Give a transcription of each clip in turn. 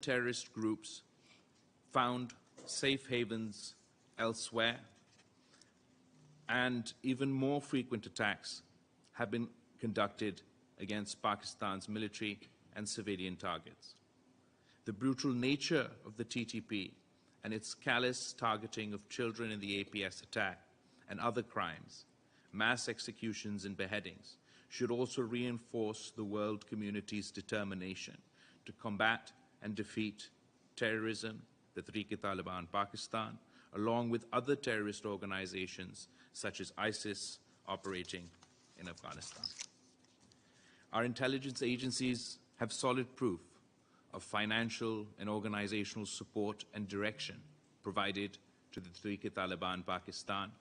terrorist groups found safe havens elsewhere, and even more frequent attacks have been conducted against Pakistan's military and civilian targets. The brutal nature of the TTP and its callous targeting of children in the APS attack and other crimes, mass executions and beheadings, should also reinforce the world community's determination to combat and defeat terrorism, the Tehreek-e-Taliban Pakistan, along with other terrorist organizations such as ISIS operating in Afghanistan. Our intelligence agencies have solid proof of financial and organizational support and direction provided to the Tehreek-e-Taliban Pakistan.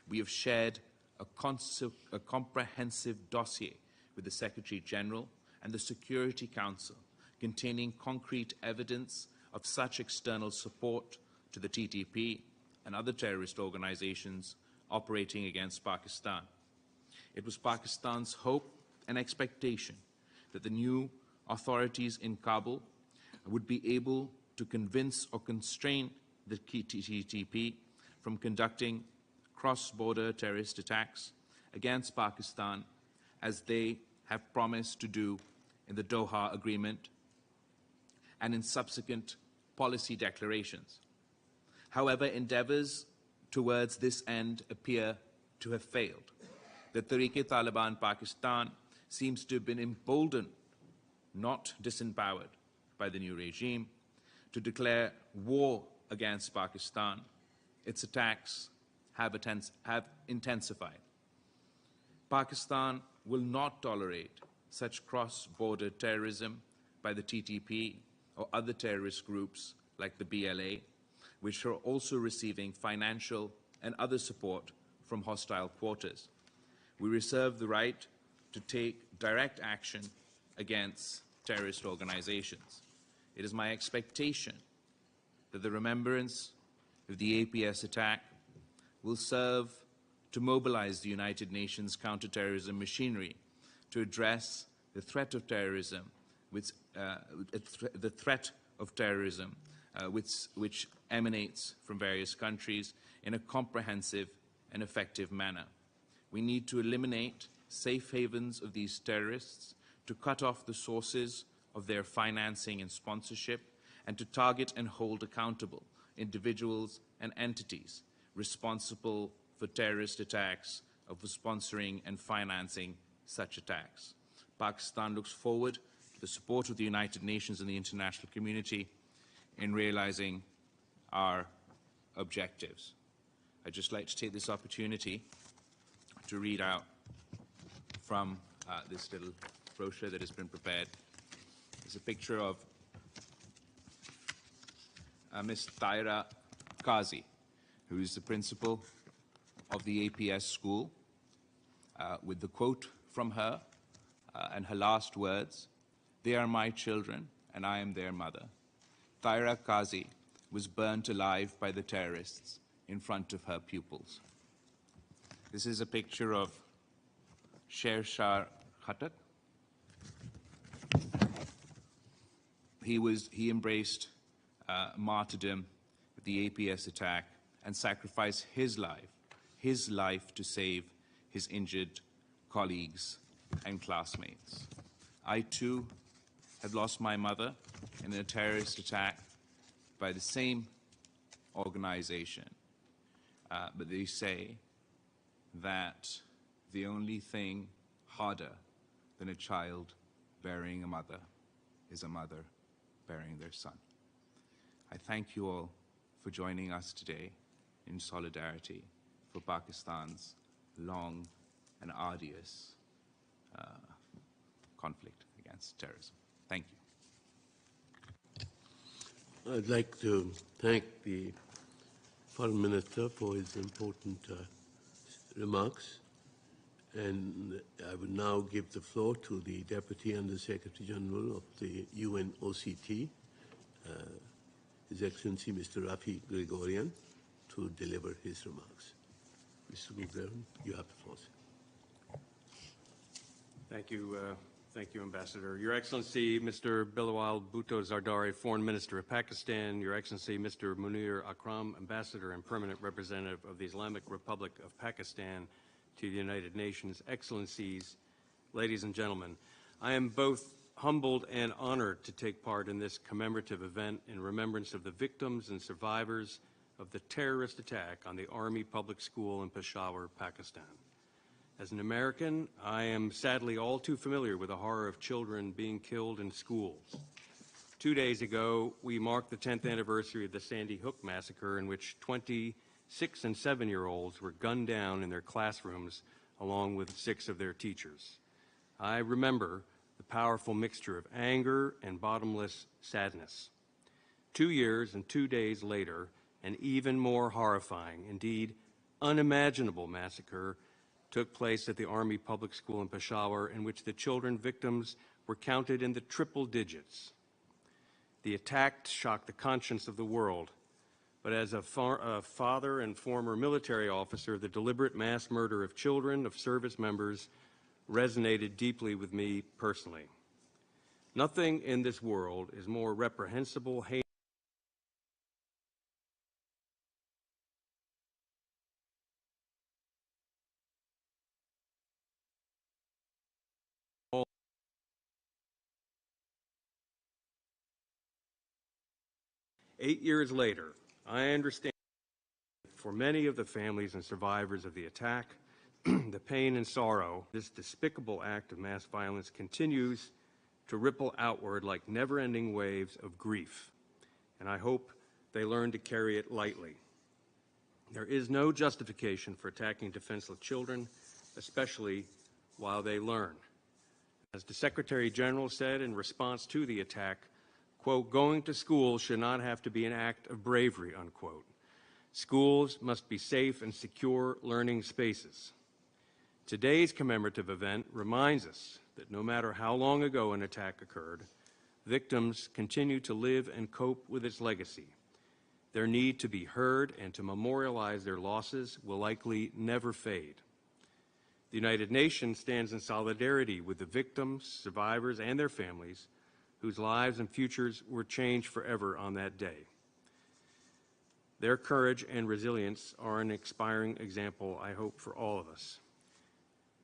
We have shared a comprehensive dossier with the Secretary General and the Security Council containing concrete evidence of such external support to the TTP and other terrorist organizations operating against Pakistan. It was Pakistan's hope and expectation that the new authorities in Kabul would be able to convince or constrain the TTP from conducting cross-border terrorist attacks against Pakistan, as they have promised to do in the Doha Agreement and in subsequent policy declarations. However, endeavors towards this end appear to have failed. The Tehreek-e-Taliban Pakistan seems to have been emboldened, not disempowered, by the new regime to declare war against Pakistan. Its attacks have intensified. Pakistan will not tolerate such cross-border terrorism by the TTP or other terrorist groups like the BLA, which are also receiving financial and other support from hostile quarters. We reserve the right to take direct action against terrorist organizations. It is my expectation that the remembrance of the APS attack will serve to mobilize the United Nations counterterrorism machinery to address the threat of terrorism, which emanates from various countries in a comprehensive and effective manner. We need to eliminate safe havens of these terrorists, to cut off the sources of their financing and sponsorship, and to target and hold accountable individuals and entities responsible for terrorist attacks or for sponsoring and financing such attacks. Pakistan looks forward to the support of the United Nations and the international community in realizing our objectives. I'd just like to take this opportunity to read out from this little brochure that has been prepared. It's a picture of Ms. Taira Qazi, who is the principal of the APS school, with the quote from her and her last words: "They are my children and I am their mother." Taira Qazi was burnt alive by the terrorists in front of her pupils. This is a picture of Sher Shah Khattak. He embraced martyrdom at the APS attack and sacrificed his life to save his injured colleagues and classmates. I too have lost my mother in a terrorist attack by the same organization. But they say that the only thing harder than a child burying a mother is a mother burying their son. I thank you all for joining us today in solidarity for Pakistan's long and arduous conflict against terrorism. Thank you. I'd like to thank the Foreign Minister for his important remarks, and I would now give the floor to the Deputy Under Secretary General of the UNOCT, His Excellency Mr. Rafi Gregorian, to deliver his remarks. Mr. Gregorian, you have the floor. Thank you, Thank you, Ambassador. Your Excellency, Mr. Balawl Bhutto Zardari, Foreign Minister of Pakistan. Your Excellency, Mr. Munir Akram, Ambassador and Permanent Representative of the Islamic Republic of Pakistan to the United Nations. Excellencies, ladies and gentlemen, I am both humbled and honored to take part in this commemorative event in remembrance of the victims and survivors of the terrorist attack on the Army Public School in Peshawar, Pakistan. As an American, I am sadly all too familiar with the horror of children being killed in schools. 2 days ago, we marked the 10th anniversary of the Sandy Hook massacre, in which 26 and 7-year-olds were gunned down in their classrooms along with 6 of their teachers. I remember the powerful mixture of anger and bottomless sadness. 2 years and 2 days later, an even more horrifying, indeed unimaginable massacre took place at the Army Public School in Peshawar, in which the children victims were counted in the triple digits. The attack shocked the conscience of the world, but as a father and former military officer, the deliberate mass murder of children, of service members, resonated deeply with me personally. Nothing in this world is more reprehensible, heinous, "8 years later, I understand for many of the families and survivors of the attack, the pain and sorrow, this despicable act of mass violence continues to ripple outward like never-ending waves of grief, and I hope they learn to carry it lightly. There is no justification for attacking defenseless children, especially while they learn." As the Secretary General said in response to the attack, quote, "Going to school should not have to be an act of bravery," unquote. Schools must be safe and secure learning spaces. Today's commemorative event reminds us that no matter how long ago an attack occurred, victims continue to live and cope with its legacy. Their need to be heard and to memorialize their losses will likely never fade. The United Nations stands in solidarity with the victims, survivors, and their families whose lives and futures were changed forever on that day. Their courage and resilience are an inspiring example, I hope, for all of us.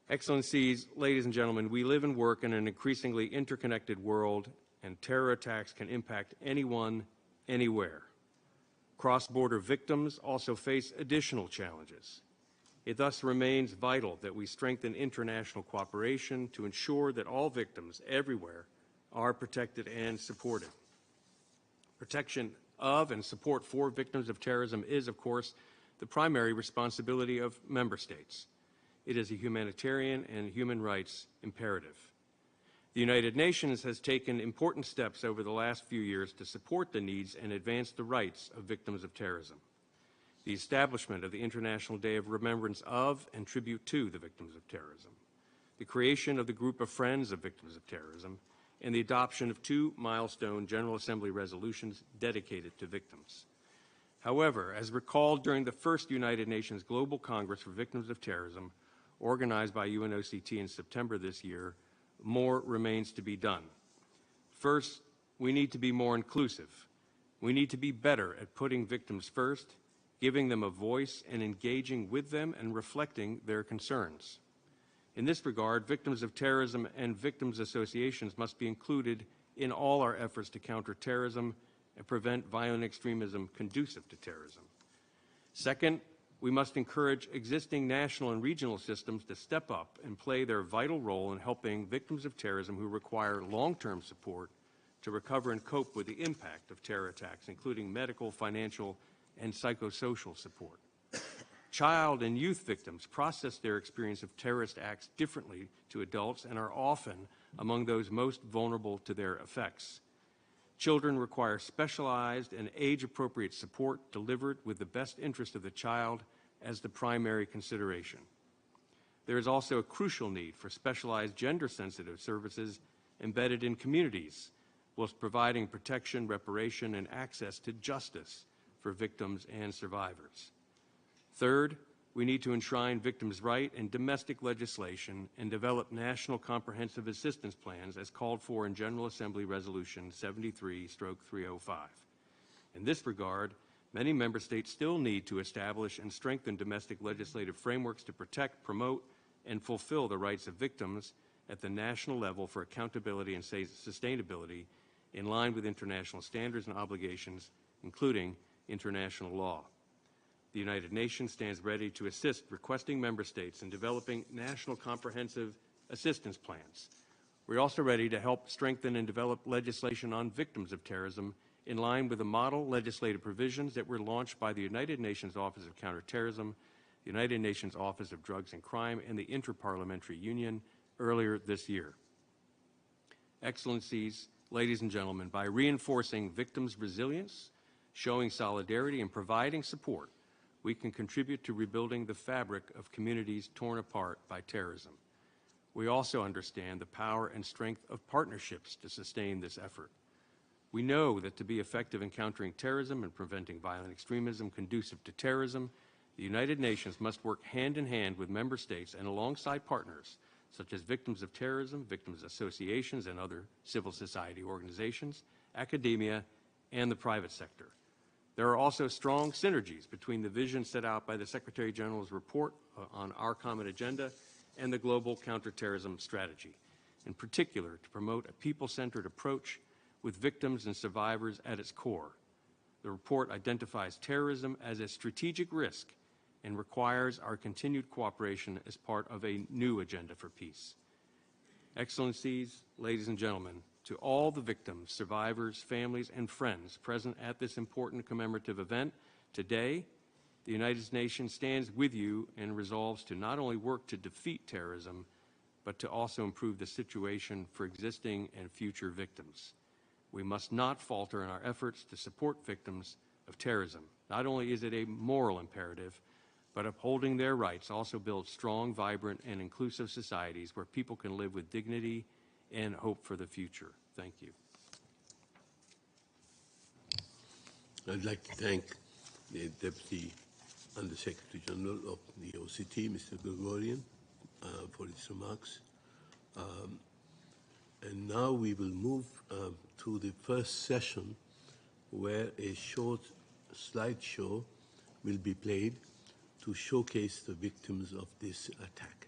Excellencies, ladies and gentlemen, we live and work in an increasingly interconnected world, and terror attacks can impact anyone, anywhere. Cross-border victims also face additional challenges. It thus remains vital that we strengthen international cooperation to ensure that all victims everywhere are protected and supported. Protection of and support for victims of terrorism is, of course, the primary responsibility of member states. It is a humanitarian and human rights imperative. The United Nations has taken important steps over the last few years to support the needs and advance the rights of victims of terrorism. The establishment of the International Day of Remembrance of and Tribute to the Victims of Terrorism, the creation of the Group of Friends of Victims of Terrorism, and the adoption of 2 milestone General Assembly resolutions dedicated to victims. However, as recalled during the first United Nations Global Congress for Victims of Terrorism, organized by UNOCT in September this year, more remains to be done. First, we need to be more inclusive. We need to be better at putting victims first, giving them a voice, and engaging with them and reflecting their concerns. In this regard, victims of terrorism and victims associations must be included in all our efforts to counter terrorism and prevent violent extremism conducive to terrorism. Second, we must encourage existing national and regional systems to step up and play their vital role in helping victims of terrorism who require long-term support to recover and cope with the impact of terror attacks, including medical, financial, and psychosocial support. Child and youth victims process their experience of terrorist acts differently to adults and are often among those most vulnerable to their effects. Children require specialized and age-appropriate support delivered with the best interest of the child as the primary consideration. There is also a crucial need for specialized gender-sensitive services embedded in communities, whilst providing protection, reparation, and access to justice for victims and survivors. Third, we need to enshrine victims' rights in domestic legislation and develop national comprehensive assistance plans as called for in General Assembly Resolution 73/305. In this regard, many member states still need to establish and strengthen domestic legislative frameworks to protect, promote, and fulfill the rights of victims at the national level for accountability and sustainability in line with international standards and obligations, including international law. The United Nations stands ready to assist requesting member states in developing national comprehensive assistance plans. We're also ready to help strengthen and develop legislation on victims of terrorism in line with the model legislative provisions that were launched by the United Nations Office of Counterterrorism, the United Nations Office of Drugs and Crime, and the Interparliamentary Union earlier this year. Excellencies, ladies and gentlemen, by reinforcing victims' resilience, showing solidarity, and providing support, we can contribute to rebuilding the fabric of communities torn apart by terrorism. We also understand the power and strength of partnerships to sustain this effort. We know that to be effective in countering terrorism and preventing violent extremism conducive to terrorism, the United Nations must work hand in hand with member states and alongside partners such as victims of terrorism, victims associations, and other civil society organizations, academia, and the private sector. There are also strong synergies between the vision set out by the Secretary General's report on our common agenda and the global counterterrorism strategy, in particular to promote a people-centered approach with victims and survivors at its core. The report identifies terrorism as a strategic risk and requires our continued cooperation as part of a new agenda for peace. Excellencies, ladies and gentlemen, to all the victims, survivors, families, and friends present at this important commemorative event today, the United Nations stands with you and resolves to not only work to defeat terrorism, but to also improve the situation for existing and future victims. We must not falter in our efforts to support victims of terrorism. Not only is it a moral imperative, but upholding their rights also builds strong, vibrant, and inclusive societies where people can live with dignity and hope for the future. Thank you. I'd like to thank the Deputy Undersecretary General of the OCT, Mr. Gregorian, for his remarks. And now we will move to the first session, where a short slideshow will be played to showcase the victims of this attack.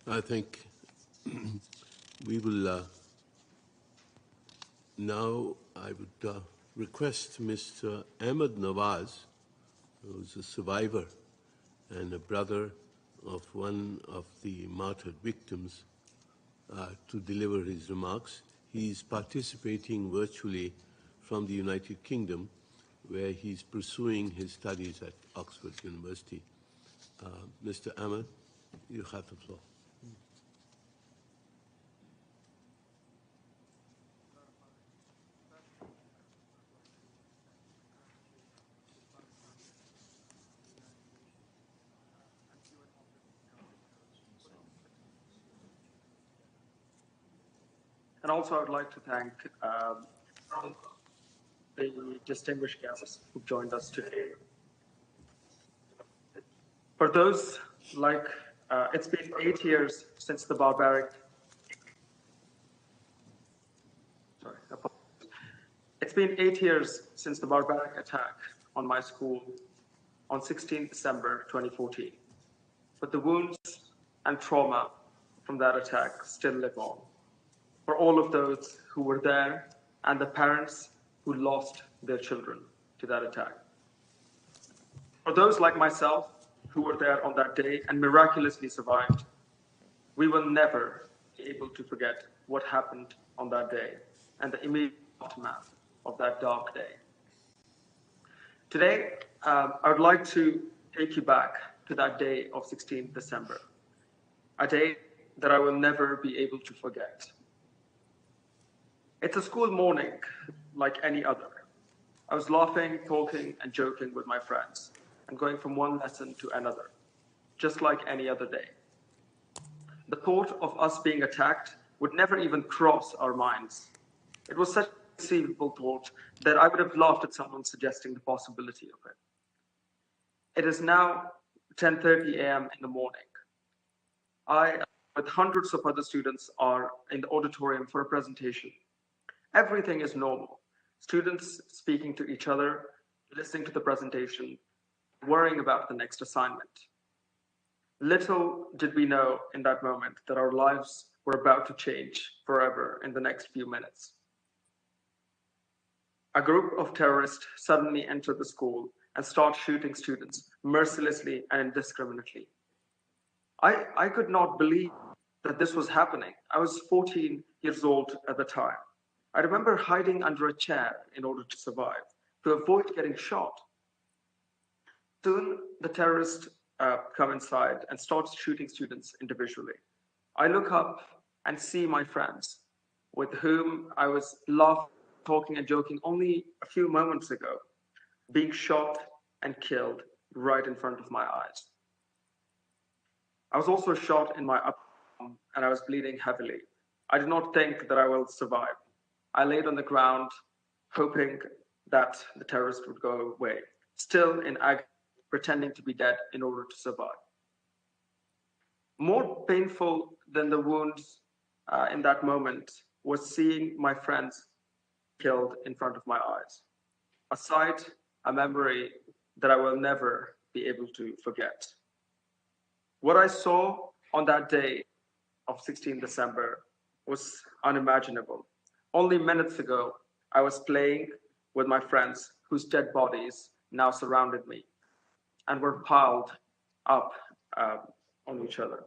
I think we will now, I would request Mr. Ahmed Nawaz, who is a survivor and a brother of one of the martyred victims, to deliver his remarks. He is participating virtually from the United Kingdom, where he's pursuing his studies at Oxford University. Mr. Ahmed, you have the floor. And also, I would like to thank the distinguished guests who joined us today. For those like, it's been 8 years since the barbaric, it's been 8 years since the barbaric attack on my school on 16 December 2014. But the wounds and trauma from that attack still live on. For all of those who were there and the parents who lost their children to that attack. For those like myself who were there on that day and miraculously survived, we will never be able to forget what happened on that day and the immediate aftermath of that dark day. Today, I would like to take you back to that day of 16th December, a day that I will never be able to forget. It's a school morning like any other. I was laughing, talking, and joking with my friends and going from one lesson to another, just like any other day. The thought of us being attacked would never even cross our minds. It was such a conceivable thought that I would have laughed at someone suggesting the possibility of it. It is now 10:30 a.m. in the morning. I, with hundreds of other students, are in the auditorium for a presentation. Everything is normal. Students speaking to each other, listening to the presentation, worrying about the next assignment. Little did we know in that moment that our lives were about to change forever in the next few minutes. A group of terrorists suddenly entered the school and started shooting students mercilessly and indiscriminately. I could not believe that this was happening. I was 14 years old at the time. I remember hiding under a chair in order to survive, to avoid getting shot. Soon, the terrorists come inside and start shooting students individually. I look up and see my friends, with whom I was laughing, talking, and joking only a few moments ago, being shot and killed right in front of my eyes. I was also shot in my upper arm, and I was bleeding heavily. I did not think that I will survive. I laid on the ground, hoping that the terrorist would go away, still in agony, pretending to be dead in order to survive. More painful than the wounds in that moment was seeing my friends killed in front of my eyes. A sight, a memory that I will never be able to forget. What I saw on that day of 16 December was unimaginable. Only minutes ago, I was playing with my friends whose dead bodies now surrounded me and were piled up on each other.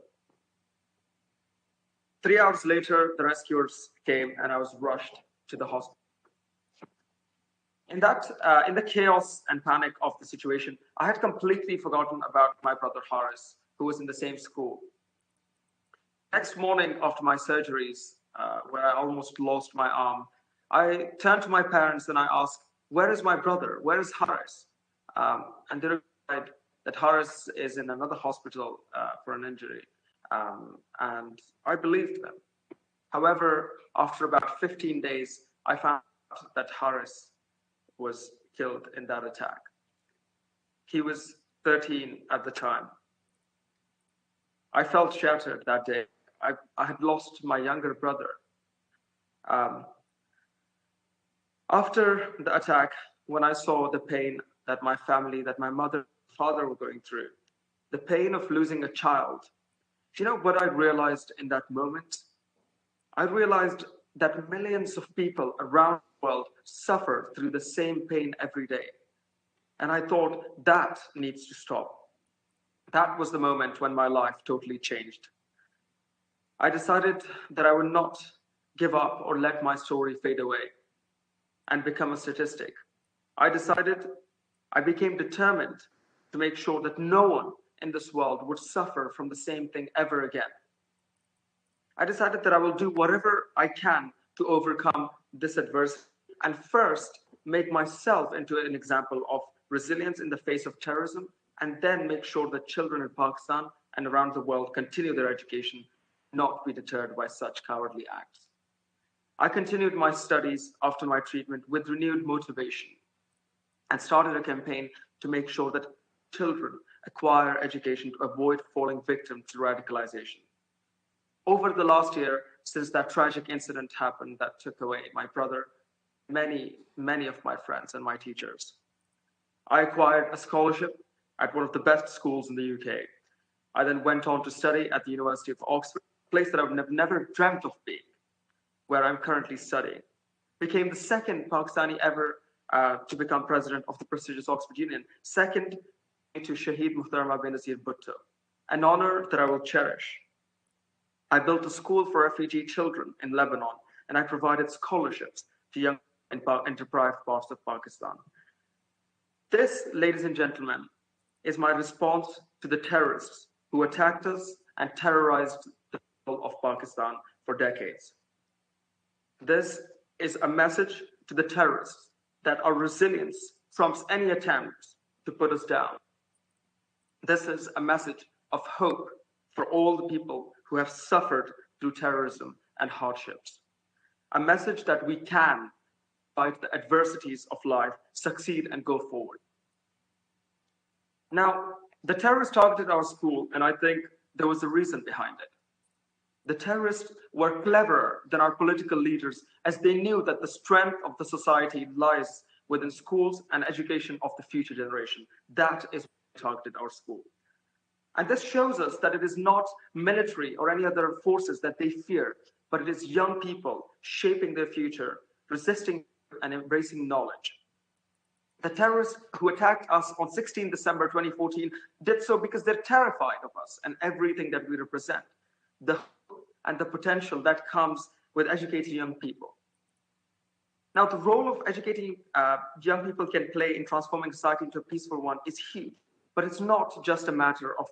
3 hours later, the rescuers came and I was rushed to the hospital. In the chaos and panic of the situation, I had completely forgotten about my brother Haris, who was in the same school. Next morning after my surgeries, where I almost lost my arm, I turned to my parents and I asked, "Where is my brother? Where is Haris?" And they replied that Haris is in another hospital for an injury. And I believed them. However, after about 15 days, I found out that Haris was killed in that attack. He was 13 at the time. I felt shattered that day. I had lost my younger brother. After the attack, when I saw the pain that my family, that my mother and father were going through, the pain of losing a child, Do you know what I realized in that moment? I realized that millions of people around the world suffer through the same pain every day. And I thought, that needs to stop. That was the moment when my life totally changed. I decided that I would not give up or let my story fade away and become a statistic. I became determined to make sure that no one in this world would suffer from the same thing ever again. I decided that I will do whatever I can to overcome this adversity and first make myself into an example of resilience in the face of terrorism, and then make sure that children in Pakistan and around the world continue their education, not be deterred by such cowardly acts. I continued my studies after my treatment with renewed motivation and started a campaign to make sure that children acquire education to avoid falling victim to radicalization. Over the last year, since that tragic incident happened that took away my brother, many of my friends and my teachers, I acquired a scholarship at one of the best schools in the UK. I then went on to study at the University of Oxford, a place that I would have never dreamt of being, where I'm currently studying. Became the second Pakistani ever to become president of the prestigious Oxford Union, second to Shaheed Muhtarama Benazir Bhutto, an honor that I will cherish. I built a school for refugee children in Lebanon, and I provided scholarships to young in deprived parts of Pakistan. This, ladies and gentlemen, is my response to the terrorists who attacked us and terrorized the people of Pakistan for decades. This is a message to the terrorists that our resilience trumps any attempt to put us down. This is a message of hope for all the people who have suffered through terrorism and hardships. A message that we can, despite the adversities of life, succeed and go forward. Now, the terrorists targeted our school, and I think there was a reason behind it. The terrorists were cleverer than our political leaders, as they knew that the strength of the society lies within schools and education of the future generation. That is why they targeted our school. And this shows us that it is not military or any other forces that they fear, but it is young people shaping their future, resisting and embracing knowledge. The terrorists who attacked us on 16 December 2014 did so because they're terrified of us and everything that we represent, the hope and the potential that comes with educating young people. Now, the role of educating young people can play in transforming society into a peaceful one is huge, but it's not just a matter of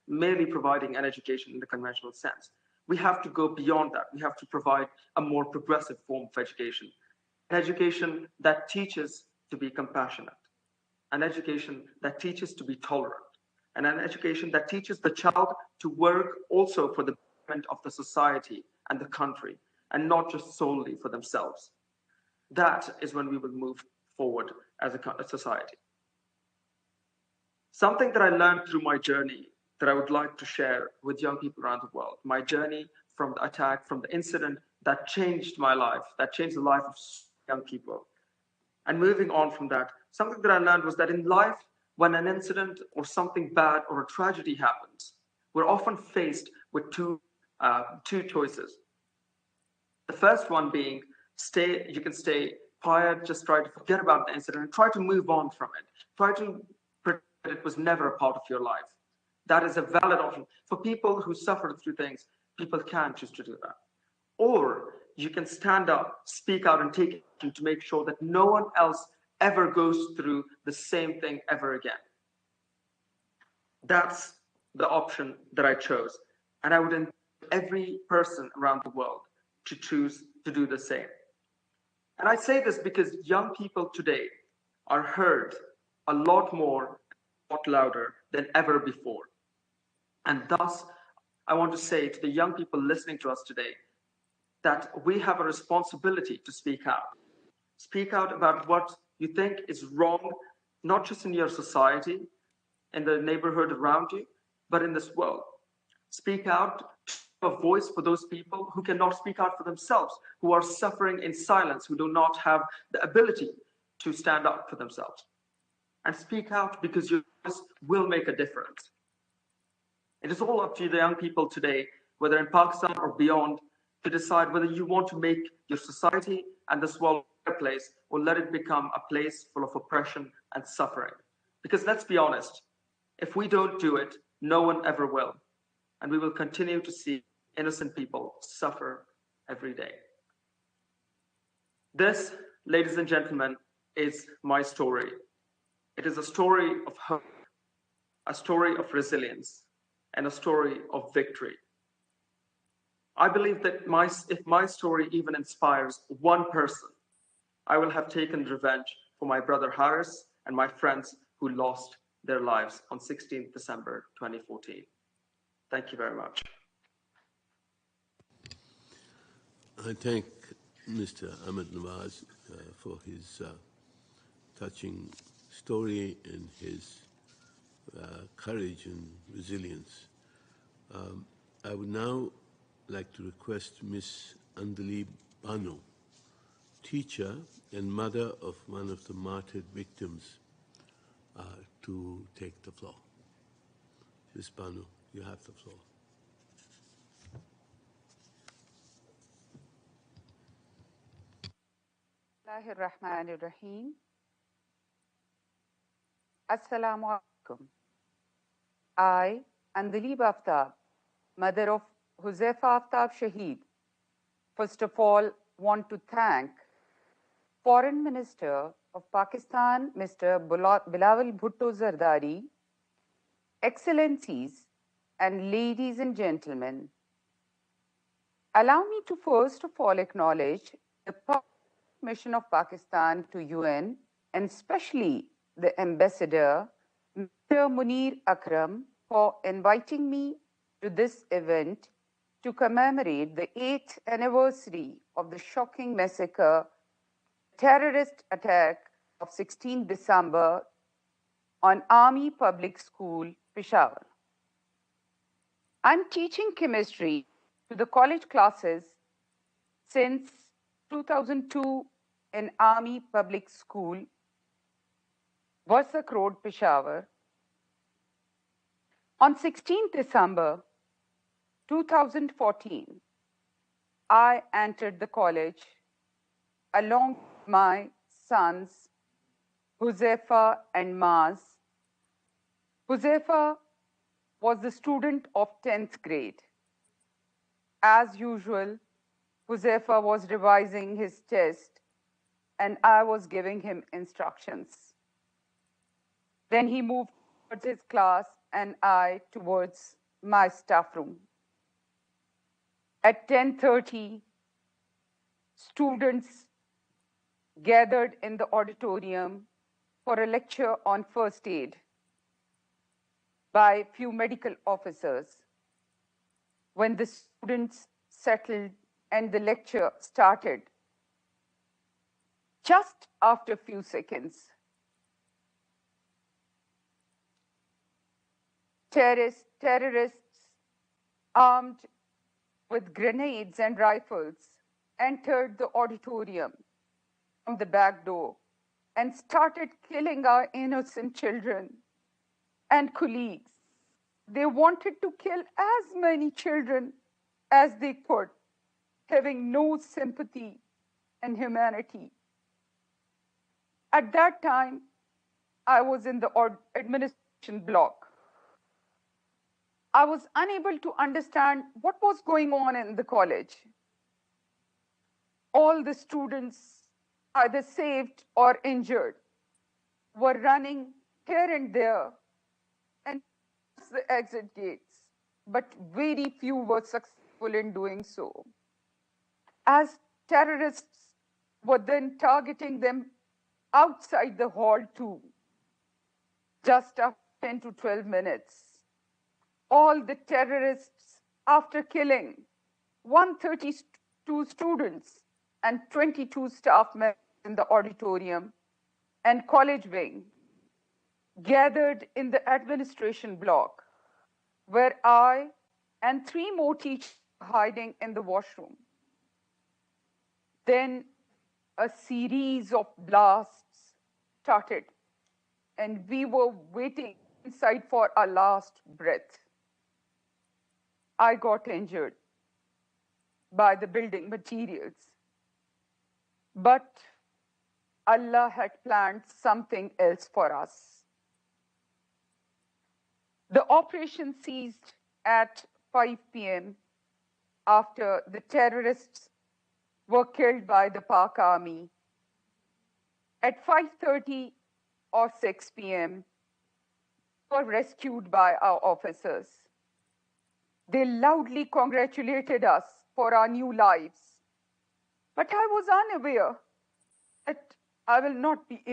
merely providing an education in the conventional sense. We have to go beyond that. We have to provide a more progressive form of education, an education that teaches to be compassionate, an education that teaches to be tolerant, and an education that teaches the child to work also for the betterment of the society and the country, and not just solely for themselves. That is when we will move forward as a society. Something that I learned through my journey that I would like to share with young people around the world, my journey from the attack, from the incident that changed my life, that changed the life of young people. And moving on from that, something that I learned was that in life, when an incident or something bad or a tragedy happens, we're often faced with two choices. The first one being, you can stay quiet, just try to forget about the incident and try to move on from it. Try to pretend that it was never a part of your life. That is a valid option. For people who suffer through things, people can choose to do that. Or you can stand up, speak out, and take action to make sure that no one else ever goes through the same thing ever again. That's the option that I chose. And I would encourage every person around the world to choose to do the same. And I say this because young people today are heard a lot more, a lot louder than ever before. And thus, I want to say to the young people listening to us today that we have a responsibility to speak out. Speak out about what you think is wrong, not just in your society, in the neighborhood around you, but in this world. Speak out, a voice for those people who cannot speak out for themselves, who are suffering in silence, who do not have the ability to stand up for themselves. And speak out because your voice will make a difference. It is all up to the young people today, whether in Pakistan or beyond, to decide whether you want to make your society and this world a better place, or let it become a place full of oppression and suffering. Because let's be honest, if we don't do it, no one ever will. And we will continue to see innocent people suffer every day. This, ladies and gentlemen, is my story. It is a story of hope, a story of resilience, and a story of victory. I believe that if my story even inspires one person, I will have taken revenge for my brother Harris and my friends who lost their lives on 16th December 2014. Thank you very much. I thank Mr. Ahmed Nawaz for his touching story and his courage and resilience. I would now like to request Ms. Andali Banu, teacher and mother of one of the martyred victims, to take the floor. Ms. Banu, you have the floor. Bismillahirrahmanirrahim. Assalamu alaikum. I, Andali Aftab, mother of Huzaifa Aftab Shaheed, first of all want to thank Foreign Minister of Pakistan, Mr. Balawl Bhutto Zerdari, Excellencies and ladies and gentlemen. Allow me to first of all acknowledge the mission of Pakistan to UN, and especially the Ambassador, Mr. Munir Akram, for inviting me to this event to commemorate the 8th anniversary of the shocking massacre, terrorist attack of 16 December on Army Public School, Peshawar. I'm teaching chemistry to the college classes since 2002 in Army Public School, Warsak Road, Peshawar. On 16th December 2014, I entered the college along with my sons, Huzaifa and Maaz. Huzaifa was the student of 10th grade. As usual, Huzaifa was revising his test and I was giving him instructions. Then he moved towards his class and I towards my staff room. At 10:30, students gathered in the auditorium for a lecture on first aid by few medical officers. When the students settled and the lecture started, just after a few seconds, terrorists armed with grenades and rifles entered the auditorium from the back door and started killing our innocent children and colleagues. They wanted to kill as many children as they could, having no sympathy and humanity. At that time, I was in the administration block. I was unable to understand what was going on in the college. All the students, either saved or injured, were running here and there and the exit gates, but very few were successful in doing so. As terrorists were then targeting them outside the hall too. Just after 10 to 12 minutes, all the terrorists, after killing 132 students and 22 staff members in the auditorium and college wing, gathered in the administration block, where I and 3 more teachers were hiding in the washroom. Then a series of blasts started, and we were waiting inside for our last breath. I got injured by the building materials. But Allah had planned something else for us. The operation ceased at 5 p.m. after the terrorists were killed by the Pak army. At 5:30 or 6 p.m., were rescued by our officers. They loudly congratulated us for our new lives. But I was unaware that I will not be able